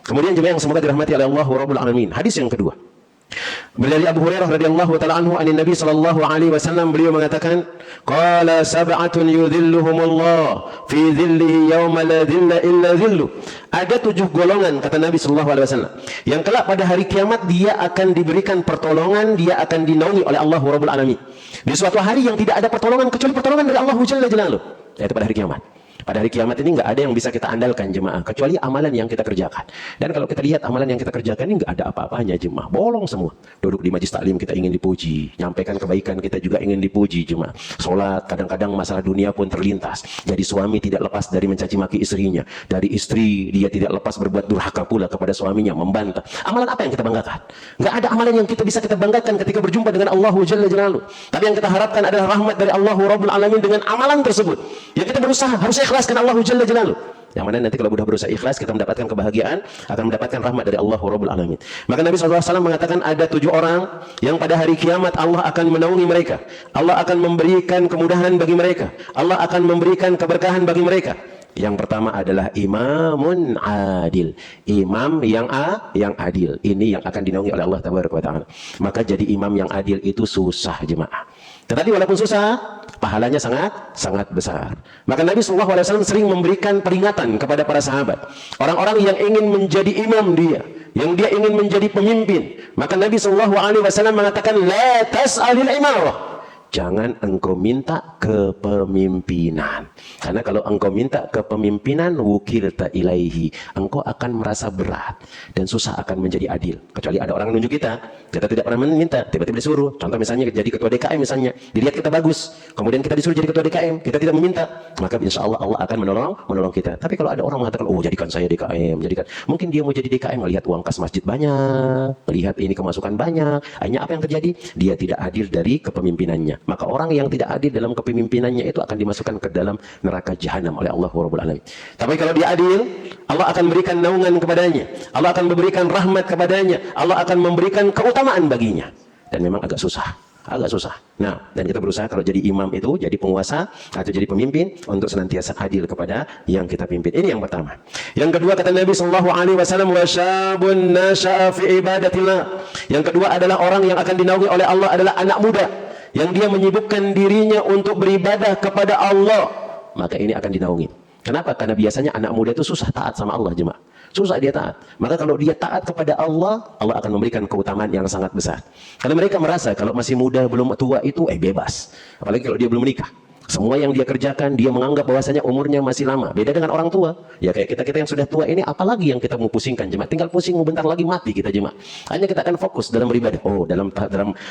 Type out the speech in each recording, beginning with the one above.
Kemudian jemaah yang semoga dirahmati oleh Allah Rabbul Alamin. Hadis yang kedua. Dari Abu Hurairah radhiyallahu taala anhu anin Nabi sallallahu alaihi wasallam, beliau mengatakan, qala sab'atun yudhilluhumullah fi dhillihi yauma la dhilla illa dhillu. Ada 7 golongan kata Nabi sallallahu alaihi wasallam yang kelak pada hari kiamat dia akan diberikan pertolongan, dia akan dinaungi oleh Allah Rabbul Alamin. Di suatu hari yang tidak ada pertolongan kecuali pertolongan dari Allah Jalla Jalaluhu, yaitu pada hari kiamat. Pada hari kiamat ini nggak ada yang bisa kita andalkan jemaah kecuali amalan yang kita kerjakan. Dan kalau kita lihat amalan yang kita kerjakan ini nggak ada apa-apanya jemaah, bolong semua. Duduk di majlis taklim kita ingin dipuji, nyampaikan kebaikan kita juga ingin dipuji jemaah. Sholat kadang-kadang masalah dunia pun terlintas. Jadi suami tidak lepas dari mencaci maki istrinya, dari istri dia tidak lepas berbuat durhaka pula kepada suaminya, membantah. Amalan apa yang kita banggakan? Nggak ada amalan yang kita bisa kita banggakan ketika berjumpa dengan Allah Jalla Jalaluhu. Tapi yang kita harapkan adalah rahmat dari Allah Rabbul Alamin dengan amalan tersebut. Ya kita berusaha, harus ikhlas karena Allah Jalla Jalaluhu. Yang mana nanti kalau sudah berusaha ikhlas kita mendapatkan kebahagiaan, akan mendapatkan rahmat dari Allah Rabbul Alamin. Maka Nabi SAW mengatakan ada 7 orang yang pada hari kiamat Allah akan menaungi mereka, Allah akan memberikan kemudahan bagi mereka, Allah akan memberikan keberkahan bagi mereka. Yang pertama adalah imamun adil, imam yang adil. Ini yang akan dinaungi oleh Allah Tabaraka wa Ta'ala. Maka jadi imam yang adil itu susah jemaah. Tetapi walaupun susah, pahalanya sangat besar. Maka Nabi SAW sering memberikan peringatan kepada para sahabat, orang-orang yang ingin menjadi imam dia, yang dia ingin menjadi pemimpin. Maka Nabi SAW mengatakan, la tas'alil imarah, jangan engkau minta kepemimpinan. Karena kalau engkau minta kepemimpinan, wukilta ilaihi, engkau akan merasa berat dan susah akan menjadi adil. Kecuali ada orang menunjuk kita tidak pernah meminta, tiba-tiba disuruh. Contoh misalnya jadi ketua DKM misalnya, dilihat kita bagus, kemudian kita disuruh jadi ketua DKM, kita tidak meminta, maka insya Allah Allah akan menolong kita. Tapi kalau ada orang mengatakan, oh jadikan saya DKM, jadikan, mungkin dia mau jadi DKM, melihat uang kas masjid banyak, melihat ini kemasukan banyak, akhirnya apa yang terjadi? Dia tidak adil dari kepemimpinannya. Maka orang yang tidak adil dalam kepemimpinannya itu akan dimasukkan ke dalam neraka jahanam oleh Allah Rabbul Alamin. Tapi kalau dia adil, Allah akan berikan naungan kepadanya, Allah akan memberikan rahmat kepadanya, Allah akan memberikan keutamaan baginya. Dan memang agak susah. Nah, dan kita berusaha kalau jadi imam itu, jadi penguasa atau jadi pemimpin, untuk senantiasa adil kepada yang kita pimpin. Ini yang pertama. Yang kedua kata Nabi sallallahu alaihi wasallam, wa syabun nasha'a fi ibadatillah. Yang kedua adalah orang yang akan dinaungi oleh Allah adalah anak muda yang dia menyibukkan dirinya untuk beribadah kepada Allah, maka ini akan dinaungi. Kenapa? Karena biasanya anak muda itu susah taat sama Allah jemaah. Susah dia taat. Maka kalau dia taat kepada Allah, Allah akan memberikan keutamaan yang sangat besar. Karena mereka merasa kalau masih muda belum tua itu bebas. Apalagi kalau dia belum menikah. Semua yang dia kerjakan, dia menganggap bahwasanya umurnya masih lama. Beda dengan orang tua. Ya kayak kita yang sudah tua ini, apalagi yang kita mau pusingkan jemaah. Tinggal pusing, bentar lagi mati kita jemaah. Hanya kita akan fokus dalam beribadah. Oh, dalam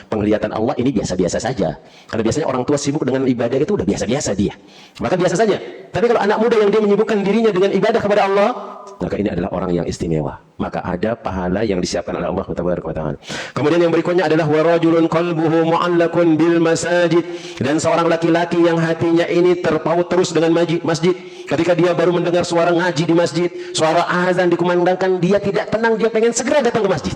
penglihatan Allah ini biasa-biasa saja. Karena biasanya orang tua sibuk dengan ibadah itu udah biasa-biasa dia. Maka biasa saja. Tapi kalau anak muda yang dia menyibukkan dirinya dengan ibadah kepada Allah, maka ini adalah orang yang istimewa. Maka ada pahala yang disiapkan oleh Allah Tabaraka wa Ta'ala. Kemudian yang berikutnya adalah warajulun qalbuhu mu'allakun bil masajid, dan seorang laki-laki yang hatinya ini terpaut terus dengan masjid. Ketika dia baru mendengar suara ngaji di masjid, suara azan dikumandangkan, dia tidak tenang, dia pengen segera datang ke masjid.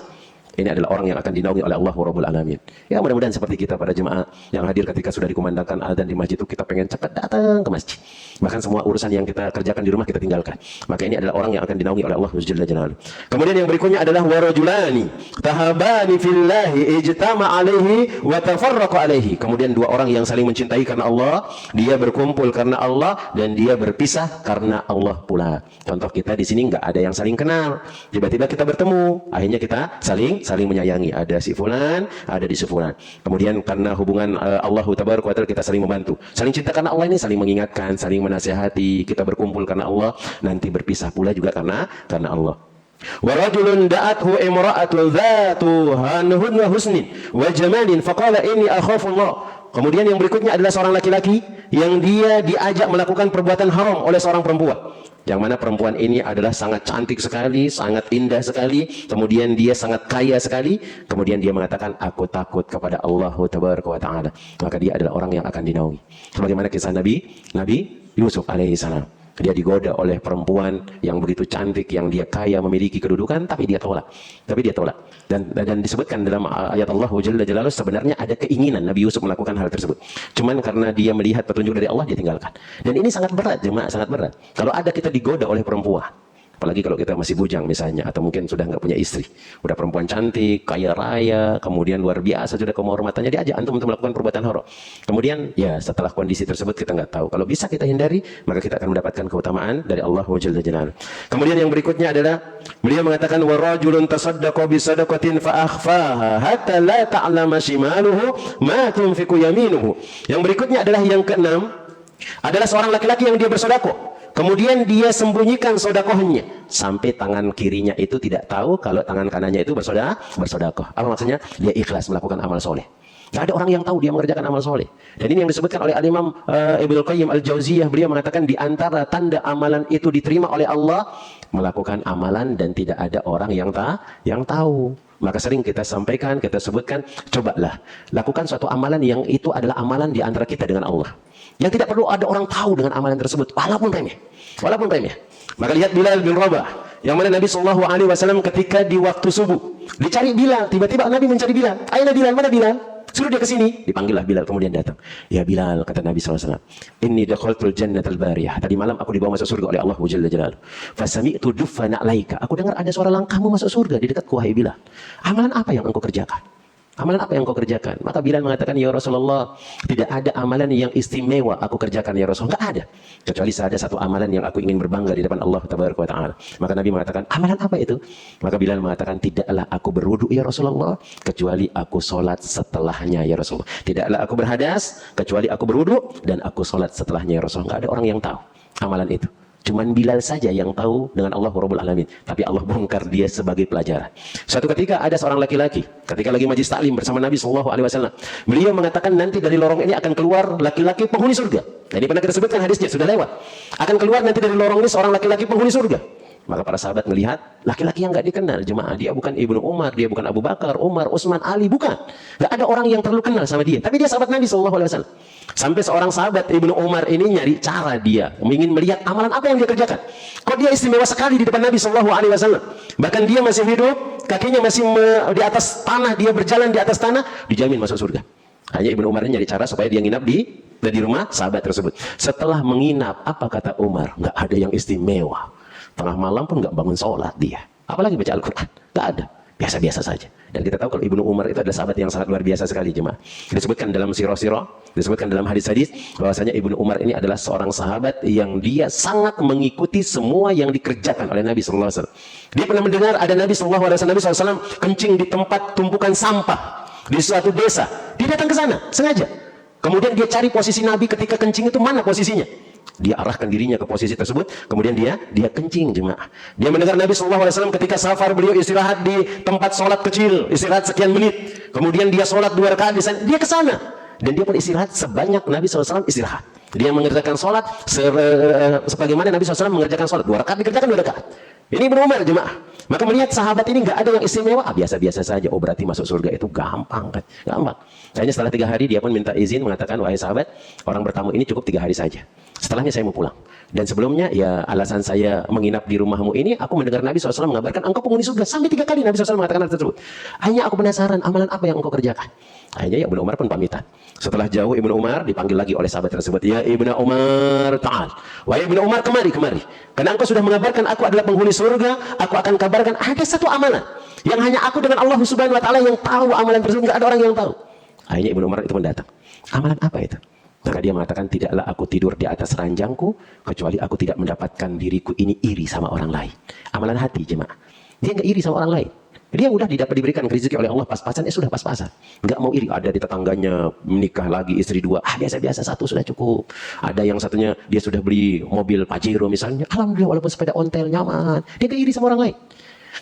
Ini adalah orang yang akan dinaungi oleh Allah Rabbul Alamin. Ya mudah-mudahan seperti kita para jemaah yang hadir ketika sudah dikumandangkan azan di masjid itu, kita pengen cepat datang ke masjid. Bahkan semua urusan yang kita kerjakan di rumah kita tinggalkan. Maka ini adalah orang yang akan dinaungi oleh Allah Jalla Jalaluhu. Kemudian yang berikutnya adalah warajulani tahabani fillahi ijtama alaihi wa tafarraqa alaihi. Kemudian 2 orang yang saling mencintai karena Allah, dia berkumpul karena Allah dan dia berpisah karena Allah pula. Contoh kita di sini nggak ada yang saling kenal. Tiba-tiba kita bertemu, akhirnya kita saling menyayangi. Ada si fulan, ada di si fulan. Kemudian karena hubungan Allah Tabaraka wa Ta'ala kita saling membantu. Saling cinta karena Allah ini saling mengingatkan, saling menasihati. Kita berkumpul karena Allah, nanti berpisah pula juga karena Allah. Wa rajulun da'athu imra'atun dzatu hanhun wa husnin wa jamalin faqala inni akhafu Allah. Kemudian yang berikutnya adalah seorang laki-laki yang dia diajak melakukan perbuatan haram oleh seorang perempuan. Yang mana perempuan ini adalah sangat cantik sekali, sangat indah sekali, kemudian dia sangat kaya sekali, kemudian dia mengatakan, aku takut kepada Allah Tabaraka wa Ta'ala. Maka dia adalah orang yang akan dinaungi. Sebagaimana kisah Nabi Yusuf alaihi salam. Dia digoda oleh perempuan yang begitu cantik, yang dia kaya, memiliki kedudukan, tapi dia tolak. Dan disebutkan dalam ayat Allah Jalla Jalaluhu, sebenarnya ada keinginan Nabi Yusuf melakukan hal tersebut. Cuman karena dia melihat petunjuk dari Allah, dia tinggalkan. Dan ini sangat berat, jemaah, sangat berat. Kalau ada kita digoda oleh perempuan, Apalagi kalau kita masih bujang misalnya, atau mungkin sudah nggak punya istri, udah perempuan cantik, kaya raya, kemudian luar biasa sudah kehormatannya, diajak antum untuk melakukan perbuatan haram. Kemudian ya setelah kondisi tersebut kita nggak tahu. Kalau bisa kita hindari, maka kita akan mendapatkan keutamaan dari Allah Jalla Jalaluhu. Kemudian yang berikutnya adalah beliau mengatakan wa rajulun tasaddaqa bi sadaqatin fa akhfaha hatta la ta'lama shimaluhu ma tunfiqu yaminuhu. Yang berikutnya adalah yang keenam, adalah seorang laki-laki yang dia bersedekah, kemudian dia sembunyikan sedekahnya sampai tangan kirinya itu tidak tahu kalau tangan kanannya itu bersedekah. Apa maksudnya? Dia ikhlas melakukan amal soleh. Tidak ada orang yang tahu dia mengerjakan amal soleh. Dan ini yang disebutkan oleh Al-Imam Ibnu Qayyim Al-Jauziyah. Beliau mengatakan di antara tanda amalan itu diterima oleh Allah, melakukan amalan dan tidak ada orang yang tahu. Maka sering kita sampaikan, kita sebutkan, cobalah lakukan suatu amalan yang itu adalah amalan di antara kita dengan Allah, yang tidak perlu ada orang tahu dengan amalan tersebut, walaupun remeh. Maka lihat Bilal bin Rabah, yang mana Nabi SAW ketika di waktu subuh dicari Bilal, tiba-tiba Nabi mencari Bilal. Ayo Bilal, mana Bilal? Suruh dia ke sini. Dipanggillah Bilal, kemudian datang. Ya Bilal, kata Nabi SAW, inni dakhaltul jannatal bariyah. Tadi malam aku dibawa masuk surga oleh Allah Jalla Jalaluhu. Fasami'tu duffa na'laika. Aku dengar ada suara langkahmu masuk surga di dekatku, wahai Bilal. Amalan apa yang engkau kerjakan? Amalan apa yang kau kerjakan? Maka Bilal mengatakan, ya Rasulullah, tidak ada amalan yang istimewa aku kerjakan ya Rasul. Enggak ada. Kecuali ada satu amalan yang aku ingin berbangga di depan Allah Tabaraka wa Ta'ala. Maka Nabi mengatakan, amalan apa itu? Maka Bilal mengatakan, tidaklah aku berwudu ya Rasulullah, kecuali aku sholat setelahnya ya Rasulullah. Tidaklah aku berhadas, kecuali aku berwudu, dan aku sholat setelahnya ya Rasulullah. Enggak ada orang yang tahu amalan itu. Cuman Bilal saja yang tahu dengan Allah Rabbul Alamin. Tapi Allah bongkar dia sebagai pelajaran. Suatu ketika ada seorang laki-laki, ketika lagi majlis taklim bersama Nabi SAW, beliau mengatakan nanti dari lorong ini akan keluar laki-laki penghuni surga. Jadi pernah kita sebutkan hadisnya, sudah lewat. Akan keluar nanti dari lorong ini seorang laki-laki penghuni surga. Maka para sahabat melihat laki-laki yang nggak dikenal, jemaah, dia bukan Ibnu Umar, dia bukan Abu Bakar, Umar, Utsman, Ali, bukan. Nggak ada orang yang terlalu kenal sama dia. Tapi dia sahabat Nabi SAW. Sampai seorang sahabat Ibnu Umar ini nyari cara, dia ingin melihat amalan apa yang dia kerjakan. Kok dia istimewa sekali di depan Nabi SAW. Bahkan dia masih hidup, kakinya masih di atas tanah, dia berjalan di atas tanah, dijamin masuk surga. Hanya Ibnu Umar ini nyari cara supaya dia nginap di rumah sahabat tersebut. Setelah menginap, apa kata Umar? Nggak ada yang istimewa. Tengah malam pun nggak bangun sholat dia. Apalagi baca Al-Quran. Nggak ada. Biasa-biasa saja. Dan kita tahu kalau Ibnu Umar itu adalah sahabat yang sangat luar biasa sekali, jemaah. Disebutkan dalam sirah-sirah, disebutkan dalam hadis-hadis, bahwasanya Ibnu Umar ini adalah seorang sahabat yang dia sangat mengikuti semua yang dikerjakan oleh Nabi SAW. Dia pernah mendengar ada Nabi SAW kencing di tempat tumpukan sampah di suatu desa. Dia datang ke sana, sengaja. Kemudian dia cari posisi Nabi ketika kencing itu mana posisinya. Dia arahkan dirinya ke posisi tersebut, kemudian dia kencing, jemaah. Dia mendengar Nabi SAW ketika safar, beliau istirahat di tempat sholat kecil, istirahat sekian menit. Kemudian dia sholat 2 rakaat di sana, dia ke sana. Dan dia pun istirahat sebanyak Nabi SAW istirahat. Dia mengerjakan sholat sebagaimana Nabi SAW mengerjakan sholat. 2 rakaat dikerjakan 2 rakaat. Ini Ibnu Umar, jemaah. Maka melihat sahabat ini nggak ada yang istimewa, biasa-biasa saja. Oh berarti masuk surga itu gampang kan? Gampang. Akhirnya setelah 3 hari dia pun minta izin, mengatakan, wahai sahabat, orang bertamu ini cukup 3 hari saja. Setelahnya saya mau pulang. Dan sebelumnya ya alasan saya menginap di rumahmu ini, aku mendengar Nabi SAW mengabarkan engkau penghuni surga. Sampai 3 kali Nabi SAW mengatakan hal tersebut. Hanya aku penasaran amalan apa yang engkau kerjakan. Akhirnya ya Ibnu Umar pun pamitan. Setelah jauh Ibnu Umar dipanggil lagi oleh sahabat tersebut. Ya Ibnu Umar, ta'al. Wahai Ibnu Umar, kemari. Karena engkau sudah mengabarkan aku adalah penghuni surga, aku akan kabarkan ada satu amalan yang hanya aku dengan Allah Subhanahu wa Ta'ala yang tahu amalan tersebut, nggak ada orang yang tahu. Akhirnya Ibnu Umar itu pun datang. Amalan apa itu? Maka dia mengatakan, tidaklah aku tidur di atas ranjangku kecuali aku tidak mendapatkan diriku ini iri sama orang lain. Amalan hati, jemaah. Dia nggak iri sama orang lain. Dia udah diberikan rezeki oleh Allah pas-pasan, sudah pas-pasan. Nggak mau iri. Ada di tetangganya menikah lagi istri 2, biasa-biasa 1 sudah cukup. Ada yang satunya dia sudah beli mobil Pajero misalnya, alhamdulillah walaupun sepeda ontel nyaman. Dia nggak iri sama orang lain.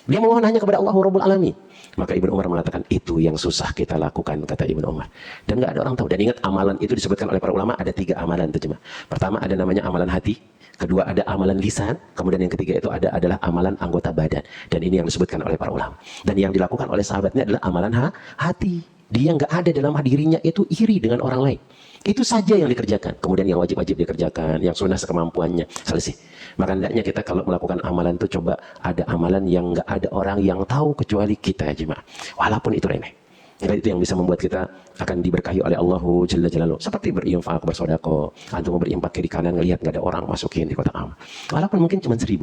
Dia mohon hanya kepada Allah Rabbul Alamin. Maka Ibnu Umar mengatakan, itu yang susah kita lakukan, kata Ibnu Umar. Dan nggak ada orang tahu. Dan ingat, amalan itu disebutkan oleh para ulama ada 3 amalan itu, jemaah. Pertama ada namanya amalan hati, kedua ada amalan lisan, kemudian yang ketiga itu adalah amalan anggota badan. Dan ini yang disebutkan oleh para ulama. Dan yang dilakukan oleh sahabatnya adalah amalan hati. Dia nggak ada dalam dirinya itu iri dengan orang lain. Itu saja yang dikerjakan. Kemudian yang wajib-wajib dikerjakan, yang sunnah sekemampuannya, selesai. Maka hendaknya kita kalau melakukan amalan itu coba ada amalan yang nggak ada orang yang tahu kecuali kita, jemaah. Walaupun itu remeh. Maka itu yang bisa membuat kita akan diberkahi oleh Allah Jalla Jalaluhu. Seperti berinfak, bersedekah. Antum berinfak kiri kanan ngelihat nggak ada orang masukin di kotak amal. Walaupun mungkin cuma 1.000.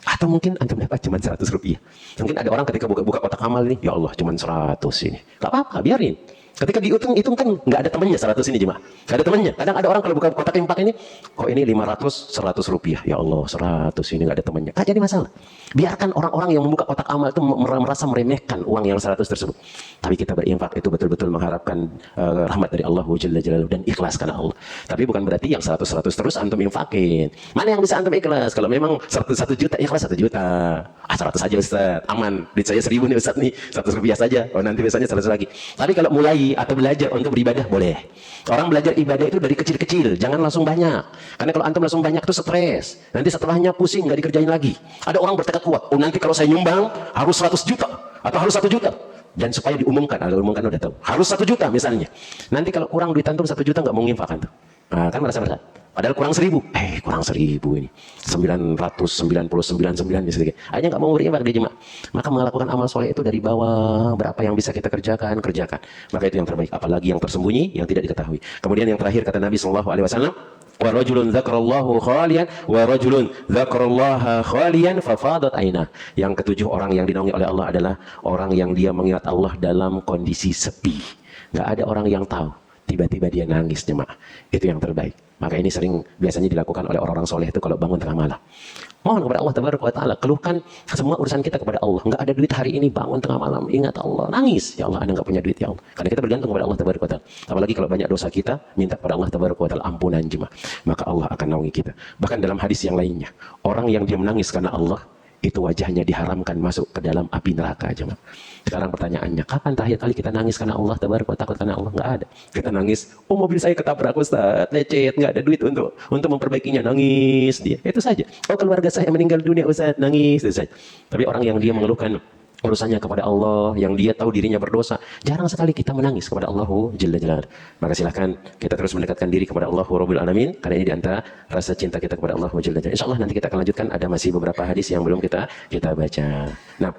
Atau mungkin antum dapat cuma 100 rupiah. Mungkin ada orang ketika buka kotak amal ini, ya Allah cuma 100 ini. Gak apa-apa, biarin. Ketika dihitung kan nggak ada temannya 100 ini jemaah. Nggak ada temannya. Kadang ada orang kalau buka kotak infak ini, kok ini 500, 100 rupiah. Ya Allah 100 ini nggak ada temannya. Nggak jadi masalah. Biarkan orang-orang yang membuka kotak amal itu merasa meremehkan uang yang 100 tersebut. Tapi kita berinfak itu betul-betul mengharapkan rahmat dari Allah Jalla Jalaluhu dan ikhlas karena Allah. Tapi bukan berarti yang 100 terus antum infakin. Mana yang bisa antum ikhlas? Kalau memang 1 juta ikhlas 1 juta. 100 aja Ustaz. Aman. Duit saya 1.000 nih Ustaz nih. 100 rupiah saja. Oh nanti biasanya 100 lagi. Tapi kalau mulai atau belajar untuk beribadah boleh. Orang belajar ibadah itu dari kecil-kecil, jangan langsung banyak. Karena kalau antum langsung banyak itu stres. Nanti setelahnya pusing, nggak dikerjain lagi. Ada orang bertekad kuat, oh nanti kalau saya nyumbang harus 100 juta atau harus 1 juta. Dan supaya diumumkan, kalau umumkan udah tahu, harus 1 juta misalnya. Nanti kalau kurang duit antum 1 juta nggak mau nginfak antum. Nah, kan merasa berat. Padahal kurang 1.000, kurang 1.000 ini 999 misalnya. Akhirnya nggak mau berinfak di jemaah. Maka melakukan amal soleh itu dari bawah, berapa yang bisa kita kerjakan. Maka itu yang terbaik. Apalagi yang tersembunyi, yang tidak diketahui. Kemudian yang terakhir kata Nabi SAW, wa rajulun dzakarallahu khalian wa rajulun dzakarallaha khalian fafadat ainah. Yang ketujuh orang yang dinaungi oleh Allah adalah orang yang dia mengingat Allah dalam kondisi sepi. Nggak ada orang yang tahu. Tiba-tiba dia nangis jemaah. Itu yang terbaik. Maka ini sering biasanya dilakukan oleh orang-orang soleh itu kalau bangun tengah malam. Mohon kepada Allah Tabaraka wa Ta'ala, keluhkan semua urusan kita kepada Allah. Nggak ada duit hari ini, bangun tengah malam, ingat Allah, nangis. Ya Allah, Anda nggak punya duit ya Allah. Karena kita bergantung kepada Allah Tabaraka wa Ta'ala. Apalagi kalau banyak dosa kita, minta kepada Allah Tabaraka wa Ta'ala ampunan jemaah. Maka Allah akan naungi kita. Bahkan dalam hadis yang lainnya, orang yang dia menangis karena Allah, itu wajahnya diharamkan masuk ke dalam api neraka jemaah. Sekarang pertanyaannya, kapan terakhir kali kita nangis karena Allah Tabaraka wa Ta'ala, takut karena Allah? Nggak ada. Kita nangis, oh mobil saya ketabrak Ustaz, lecet, nggak ada duit untuk memperbaikinya, nangis dia. Itu saja. Oh keluarga saya meninggal dunia Ustaz, nangis, itu saja. Tapi orang yang dia mengeluhkan urusannya kepada Allah, yang dia tahu dirinya berdosa, jarang sekali kita menangis kepada Allah Jalla Jalaluhu. Maka silahkan kita terus mendekatkan diri kepada Allah Rabbul Alamin, karena ini diantara rasa cinta kita kepada Allah Jalla Jalaluhu. Insya Allah nanti kita akan lanjutkan, ada masih beberapa hadis yang belum kita baca. Nah.